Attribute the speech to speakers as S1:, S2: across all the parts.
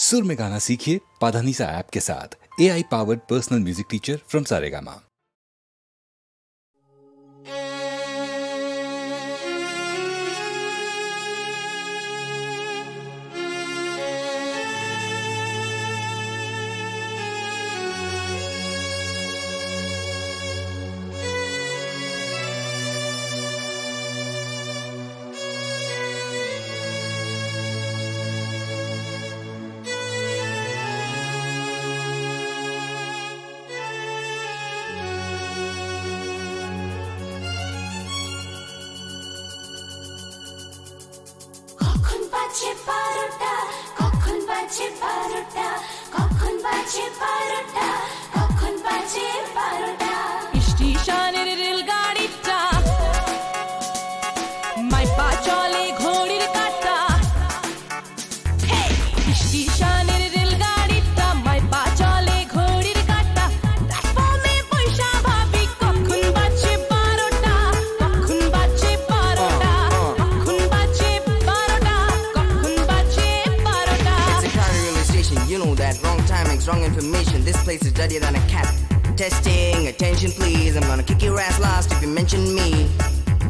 S1: सुर में गाना सीखिए पाधानीसा ऐप के साथ। AI powered personal music teacher from Saregama.
S2: Wrong information, this place is dirtier than a cat. Testing, attention please, I'm gonna kick your ass last if you mention me.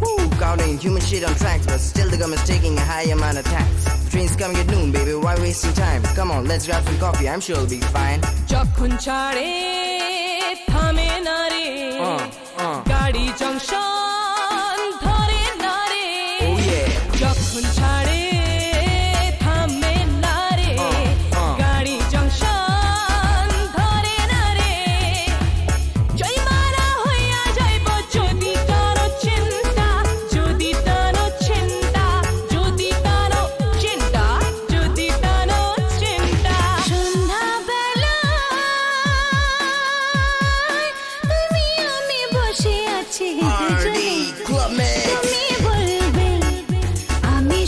S2: Woo, counting human shit on tracks, but still the government's taking a high amount of tax. The train's coming at noon, baby, why wasting time? Come on, let's grab some coffee, I'm sure it'll be fine.
S3: যখন ছাড়ে থামে না রে গাড়ি junction ধরে না রে যখন ছাড়ে থামে না রে গাড়ি জংশন
S2: Club Mix.
S3: আমি বলবে আমি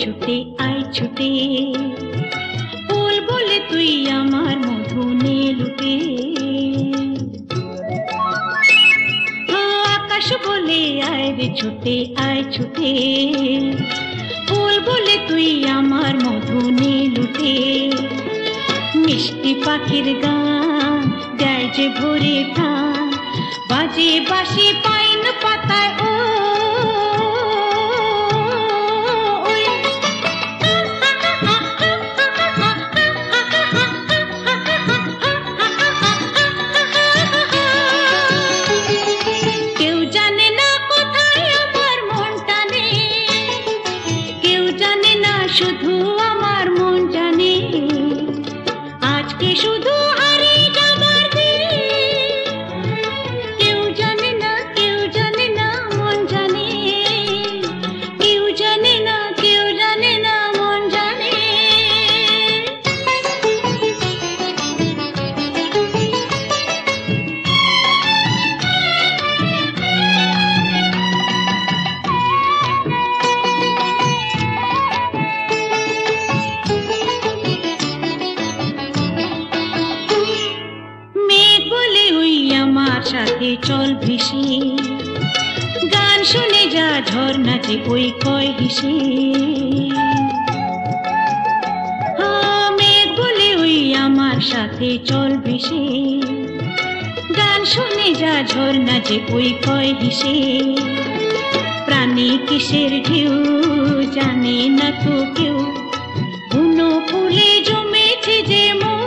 S4: ছুটে আয় ছুটে ফুল বলে তুই আমার মধু নে লুটে আকাশ বলে আয় রে ছুটে আয় ছুটে ফুল বলে তুই আমার মধু নে লুটে মিষ্টি পাখির গান দেয় যে ভরে প্রাণ বাজে বাঁশি পাইন পাতায় ও কেউ জানে না কোথায় আমার মন টানে কেউ জানে না শুধু আমার মন জানে আজকে শুধু হারিয়ে যাবার দিন কেউ জানে না মন জানে কেউ জানে না মন জানে মেঘ বলে ওই আমার সাথে চল ভেসে গান শুনে যা ঝর্ণা যে ওই কয় হেসে মেঘ বলে ওই আমার সাথে চল ভেসে গান শুনে যা ঝর্ণা যে ওই কয় হেসে প্রাণী কিসের ঢেউ জানে না তো কেউ বুনো ফুলে জমেছে যে মন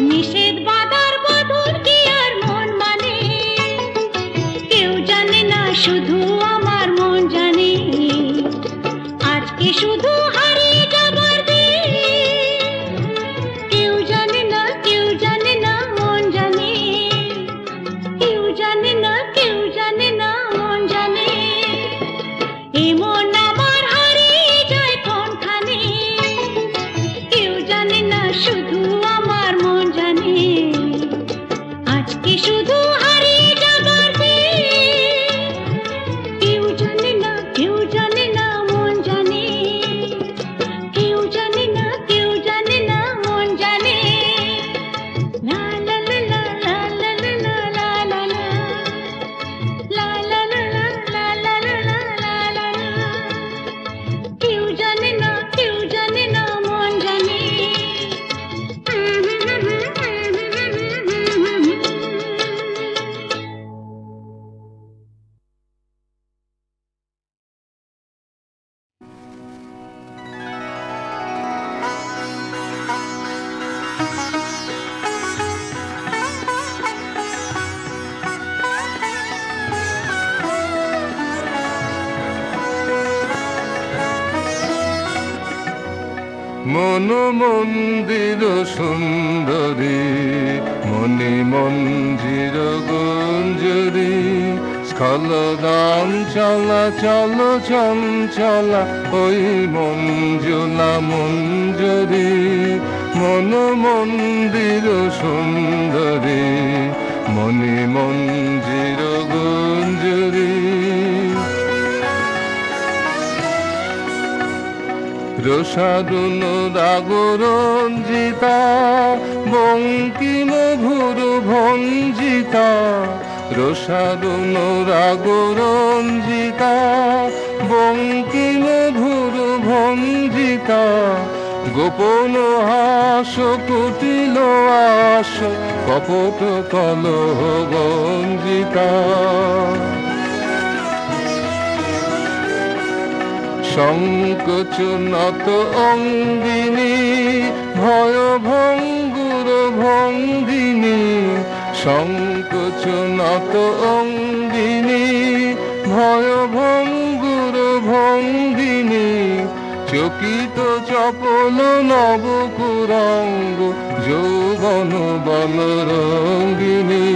S4: নিষেধ বাধার বধুর কি আর মন মানে কেউ জানে না শুধু আমার মন জানে আজকে শুধু হারিয়ে যাবার দিন কেউ জানে না মন জানে কেউ জানে না মন জানে এমন আমার হারিয়ে যায় কোনখানে কেউ জানে না শুধু আমার মন জানে আজকে শুধু হারিয়ে যাবার দিন কেউ জানে না মন জানে কেউ জানে না মন জানে লা লা লা লা লা লা লা লা লা লা লা লা লা লা লা লা লা কেউ জানে না মন জানে
S5: মন মন্দির সুন্দরী মনি মঞ্জির গুঞ্জরি স্খলদাম চলা চলো চঞ্চলা ওই মঞ্জুলা মঞ্জরি মন মন্দির সুন্দরী মনি মঞ্জির গুঞ্জরি রসাদুন রাগরঞ্জিতা বঙ্কিম ভুরু ভঞ্জিতা রসাদুন রাগরঞ্জিতা বঙ্কিম ভুরু ভঞ্জিতা গোপন হাস কুটিল আস কপট কলহ গঞ্জিতা সংকোচ নত অঙ্গিনী ভয় ভঙ্গুর ভঙ্গিনী সংকোচ নত অঙ্গিনী ভয় ভঙ্গুর ভঙ্গিনী চকিত চপল নবকুরঙ্গ যৌবন বল রঙ্গিনী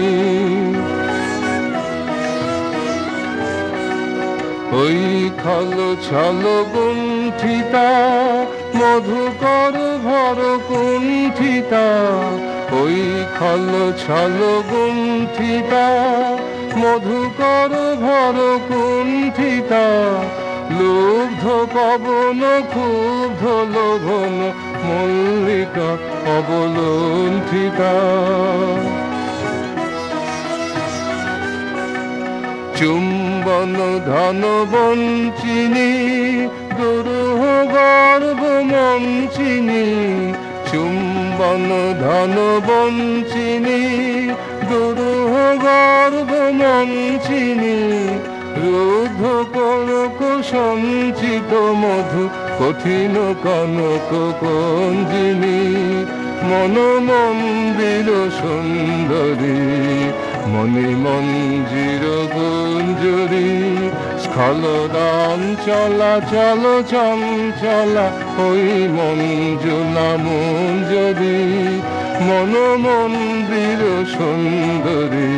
S5: ওই খল ছল গুণ্ঠিতা মধুকর ভর কুণ্ঠিতা, ওই খল ছল গুণ্ঠিতা, মধুকর ভর কুণ্ঠিতা, লুব্ধ পবন ক্ষুব্ধ লোভন মল্লিকা অবলুণ্ঠিতা। চুম্বন ধন বঞ্চিনী দুরূহ গর্ব মঞ্চিনী, চুম্বন ধন বঞ্চিনী দুরূহ গর্ব মঞ্চিনী, রুদ্ধ কনক সঞ্চিত মধু কঠিন কনক কঞ্জিনী, মন মন্দির সুন্দরী মণি মঞ্জির গুঞ্জরী, স্খলদান চলা চল চঞ্চলা ওই মঞ্জুলা মঞ্জরী, মন মন্দির সুন্দরী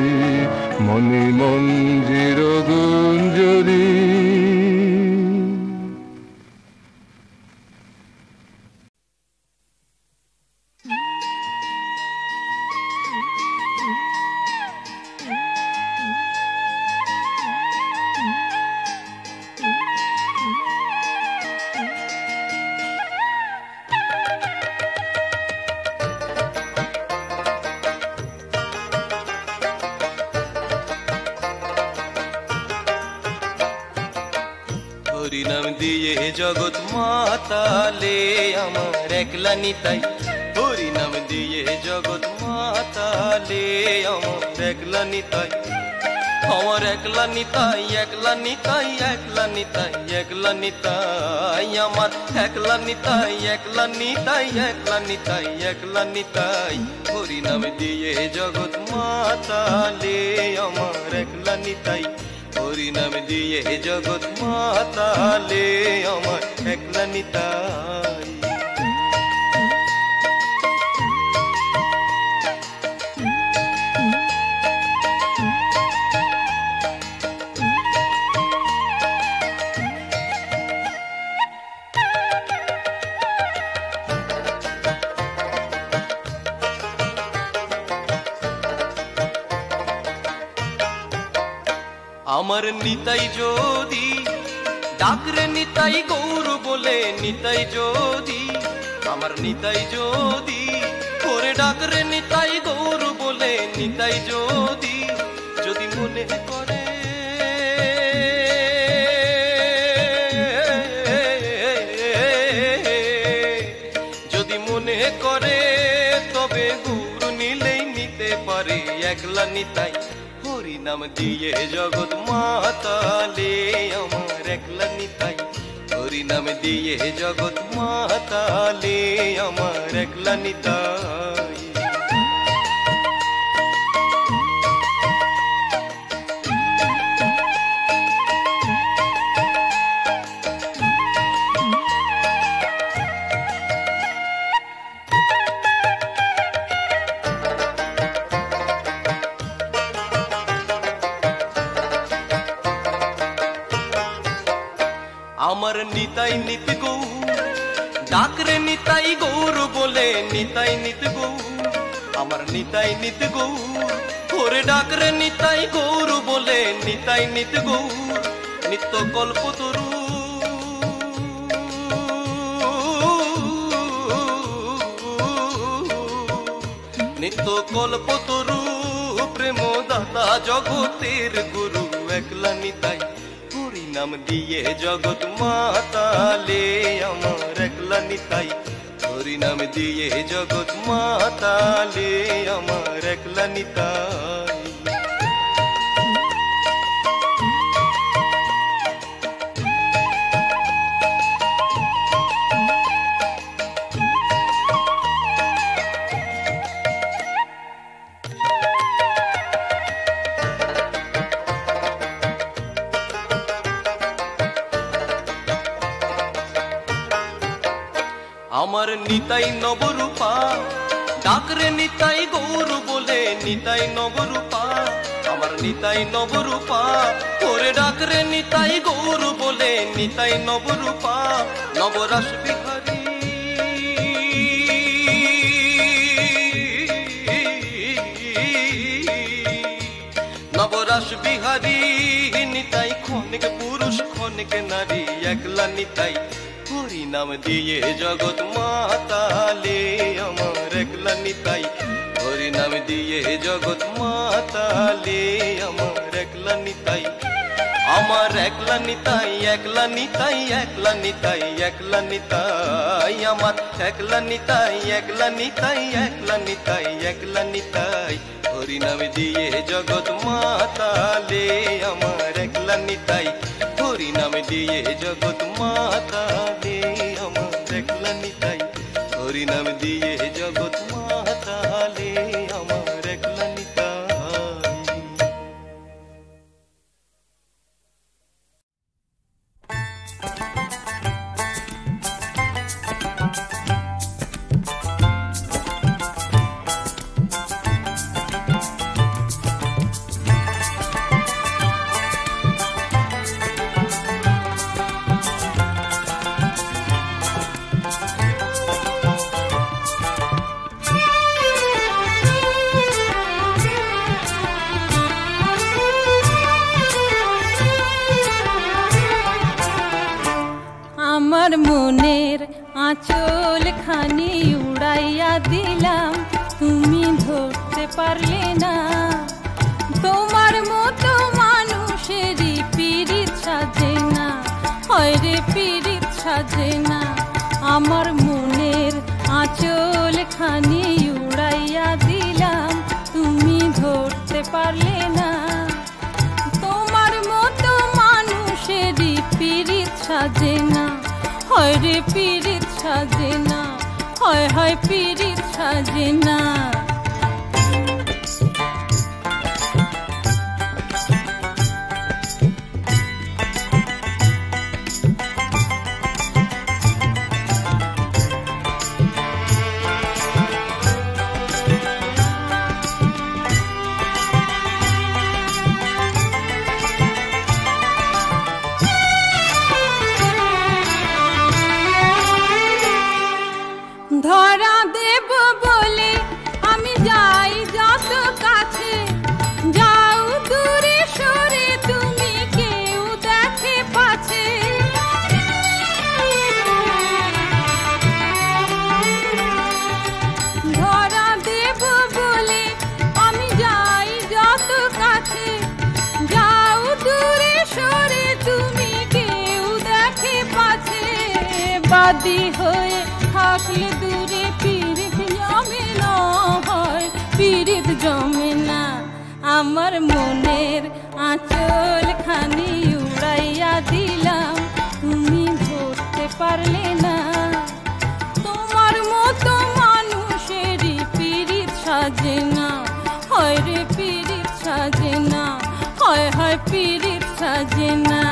S5: মণি মঞ্জির গুঞ্জরী।
S6: হরিনাম দিয়ে জগৎ মাতালে আমার একলা নিতাই, হরিনাম দিয়ে জগৎ মাতালে আমার একলা নিতাই, আমার একলা নিতাই একলা নিতাই একলা নিতাই একলা নিতাই, আমার একলা নিতাই একলা নিতাই একলা নিতাই একলা নিতাই, হরিনাম দিয়ে জগৎ মাতালে আমার একলা নিতাই, হরিনাম দিয়ে জগৎ মাতালে আমার একলা নিতাই। আমার নিতাই যদি ডাকরে নিতাই গৌর বলে, নিতাই যদি আমার নিতাই যদি করে ডাকরে নিতাই গৌর বলে, নিতাই যদি যদি মনে করে যদি মনে করে তবে গুরু নিলেই নিতে পারে একলা নিতাই, হরিনাম দিয়ে জগৎ মাতালে আমার একলা নিতাই, হরিনাম দিয়ে জগৎ মাতালে আমার একলা নিতাই। আমার নিতাই নিত গৌর ডাকরে নিতাই গৌর বলে, নিতাই নিত গৌর আমার নিতাই নিত গৌর ওরে ডাকরে নিতাই গৌর বলে, নিতাই নিত গৌর নিত্য কল্পতরু নিত্য কল্পতরু প্রেম দাতা জগতের গুরু একলা নিতাই, হরিনাম দিয়ে জগৎ মাতালে আমার একলা নিতাই, হরিনাম দিয়ে জগৎ মাতালে আমার একলা নিতাই। আমার নিতাই নবরূপা ডাকরে নিতাই গৌর বলে, নিতাই নবরূপা আমার নিতাই নবরূপা ওরে ডাকরে নিতাই গৌর বলে, নিতাই নবরূপা নবরাস বিহারী নবরাস বিহারী নিতাই ক্ষণিক পুরুষ ক্ষণিক নারী একলা নিতাই হরি নাম দিয়ে জগৎ মাতালে আমার একলা নিতাই হরি নাম দিয়ে জগৎ মাতালে আমার একলা নিতাই আমার একলা নিতাই একলা নিতাই একলা নিতাই একলা নিতাই আমার একলা নিতাই একলা নিতাই একলা নিতাই একলা নিতাই হরি নাম দিয়ে জগৎ মাতালে আমার একলা নিতাই হরি নাম দিয়ে জগৎ মাতালে আমার একলা নিতাই হরি নাম দিয়ে জগৎ মাতালে আমার একলা নিতাই।
S3: আমার মনের আঁচল খানি উড়াইয়া দিলাম তুমি ধরতে পারলে না তোমার মতো মানুষেরই পীড়িত সাজে না হয় রে পীড়িত সাজে না আমার মনের আঁচল খানি উড়াইয়া দিলাম তুমি ধরতে পারলে না তোমার মতো মানুষেরই পীড়িত সাজে না হয় রে পীড়িত সাজে না হয় হয় পীড়িত সাজে না। ধরা দেব বলে আমি যাই যত কাছে যাও দূরে সরে তুমি কেউ দেখে পাছে ধরা দেব বলে আমি যাই যত কাছে যাও দূরে সরে তুমি কেউ দেখে পাছে বাদী হয়ে থাকলে দূরে পীড়িত জমে না হয় পীড়িত জমে না আমার মনের আঁচল খানি উড়াইয়া দিলাম তুমি ধরতে পারলে না তোমার মতো মানুষেরই পীড়িত সাজে না হয় রে পীড়িত সাজে না হয় হয় পীড়িত সাজে না।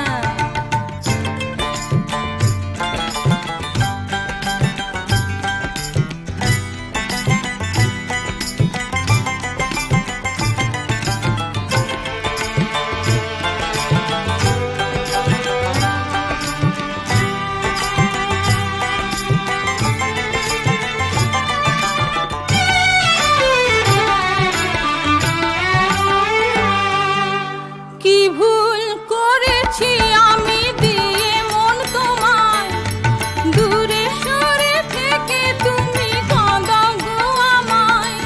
S3: কি ভুল করেছি আমি দিয়ে মন তোমায় দূরে সরে থেকে তুমি কাঁদাও গো আমায়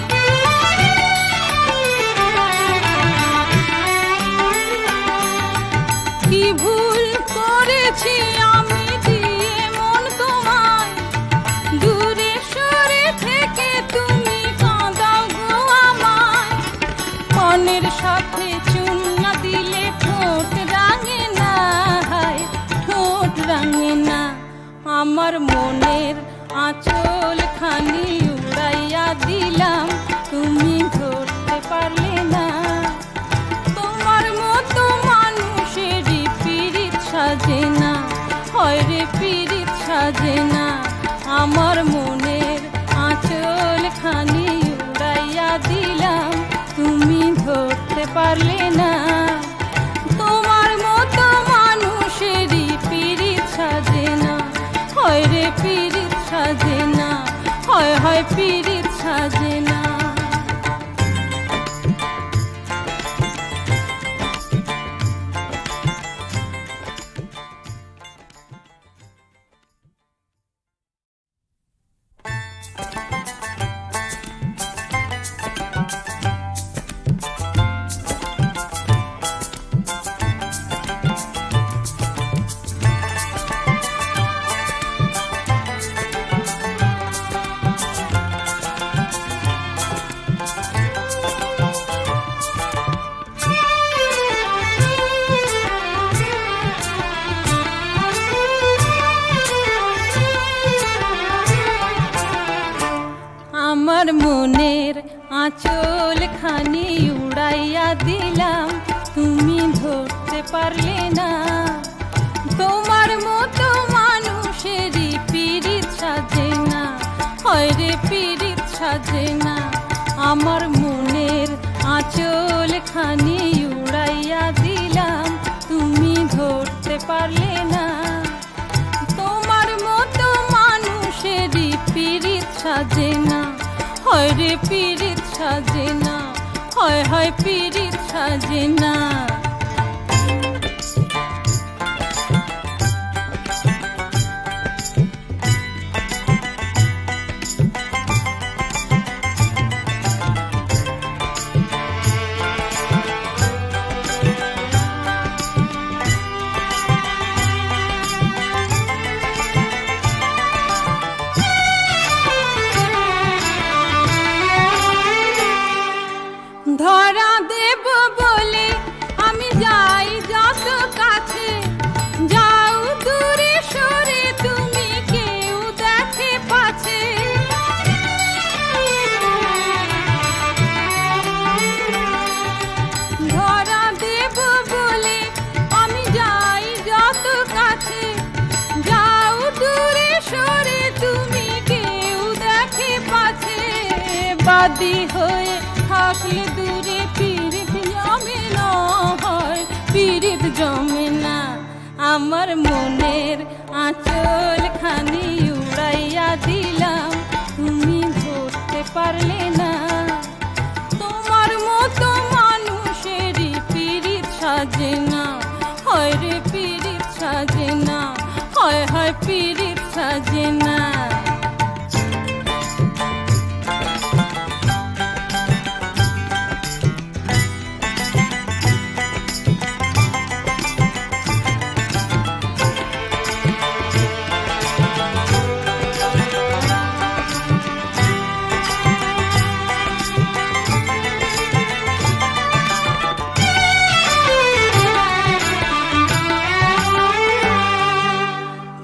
S3: কি ভুল করেছি আমি দিয়ে মন তোমায় দূরে সরে থেকে তুমি কাঁদাও গো আমায় মনের সাথে চুন না দিলে ঠোঁট রাঙে না হায় ঠোঁট রাঙে না আমার মনের আঁচল খানি উড়াইয়া দিলাম তুমি ধরতে পারলে না তোমার মতো মানুষেরই পীড়িত সাজে না হয় রে পীড়িত সাজে না আমার মনের আঁচল খানি উড়াইয়া দিলাম তুমি ধরতে পারলে না তোমার মতো মানুষেরই পীড়িত সাজে না হয় রে পীড়িত সাজে না হয় হয় পীড়িত সাজে না। আঁচল খানি উড়াইয়া দিলাম, তুমি ধরতে পারলে না। তোমার মতো মানুষেরই পীড়িত সাজে না, হয় রে পীড়িত সাজে না। আমার মনের আঁচল খানি উড়াইয়া দিলাম, তুমি ধরতে পারলে না। তোমার মতো মানুষেরই পীড়িত সাজে না, হয় রে পীড়িত সাজে না, হয় হয় পীড়িত সাজে না। ধরা দেব বলে আমি যাই যত কাছে, যাও দূরে সরে তুমি কেউ দেখে পাছে। ধরা দেব বলে আমি যাই যত কাছে, যাও দূরে সরে তুমি কেউ দেখে পাছে। বাদী হয়ে থাকলে দূরে পীড়িত জমে না, হয় পীড়িত জমে না। আমার মনের আঁচল খানি উড়াইয়া দিলাম, তুমি ধরতে পারলে না। তোমার মতো মানুষেরই পীড়িত সাজে না, হয় রে পীড়িত সাজে না, হয় হয় পীড়িত সাজে না।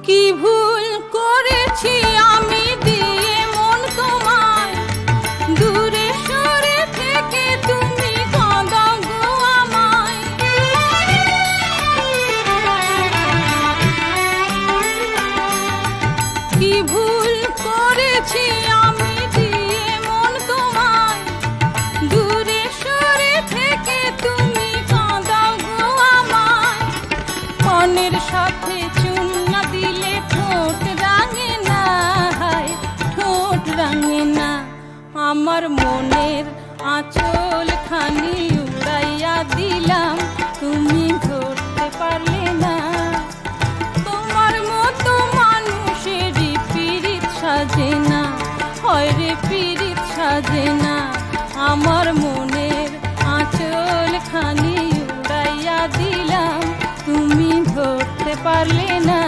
S3: কি ভুল করেছি আমি দিয়ে মন তোমায়, দূরে সরে থেকে তুমি কাঁদাও গো আমায়। কি ভুল করেছি আমি দিয়ে মন তোমায়, দূরে সরে থেকে তুমি কাঁদাও গো আমায়। মনের সাথে চুন না দিলে ঠোঁট রাঙে না, হায় ঠোঁট রাঙে না। আমার মনের আঁচল খানি উড়াইয়া দিলাম, তুমি ধরতে পারলে না। তোমার মতো মানুষেরই পীড়িত সাজে না, হয় রে পীড়িত সাজে না। আমার মনের আঁচল খানি উড়াইয়া দিলাম, তুমি ধরতে পারলে না।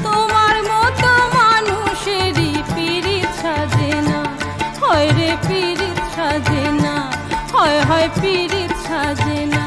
S3: তোমার মতো মানুষেরই পীড়িত সাজে না, হয় রে পীড়িত সাজে না, হয় হয় পীড়িত সাজে না।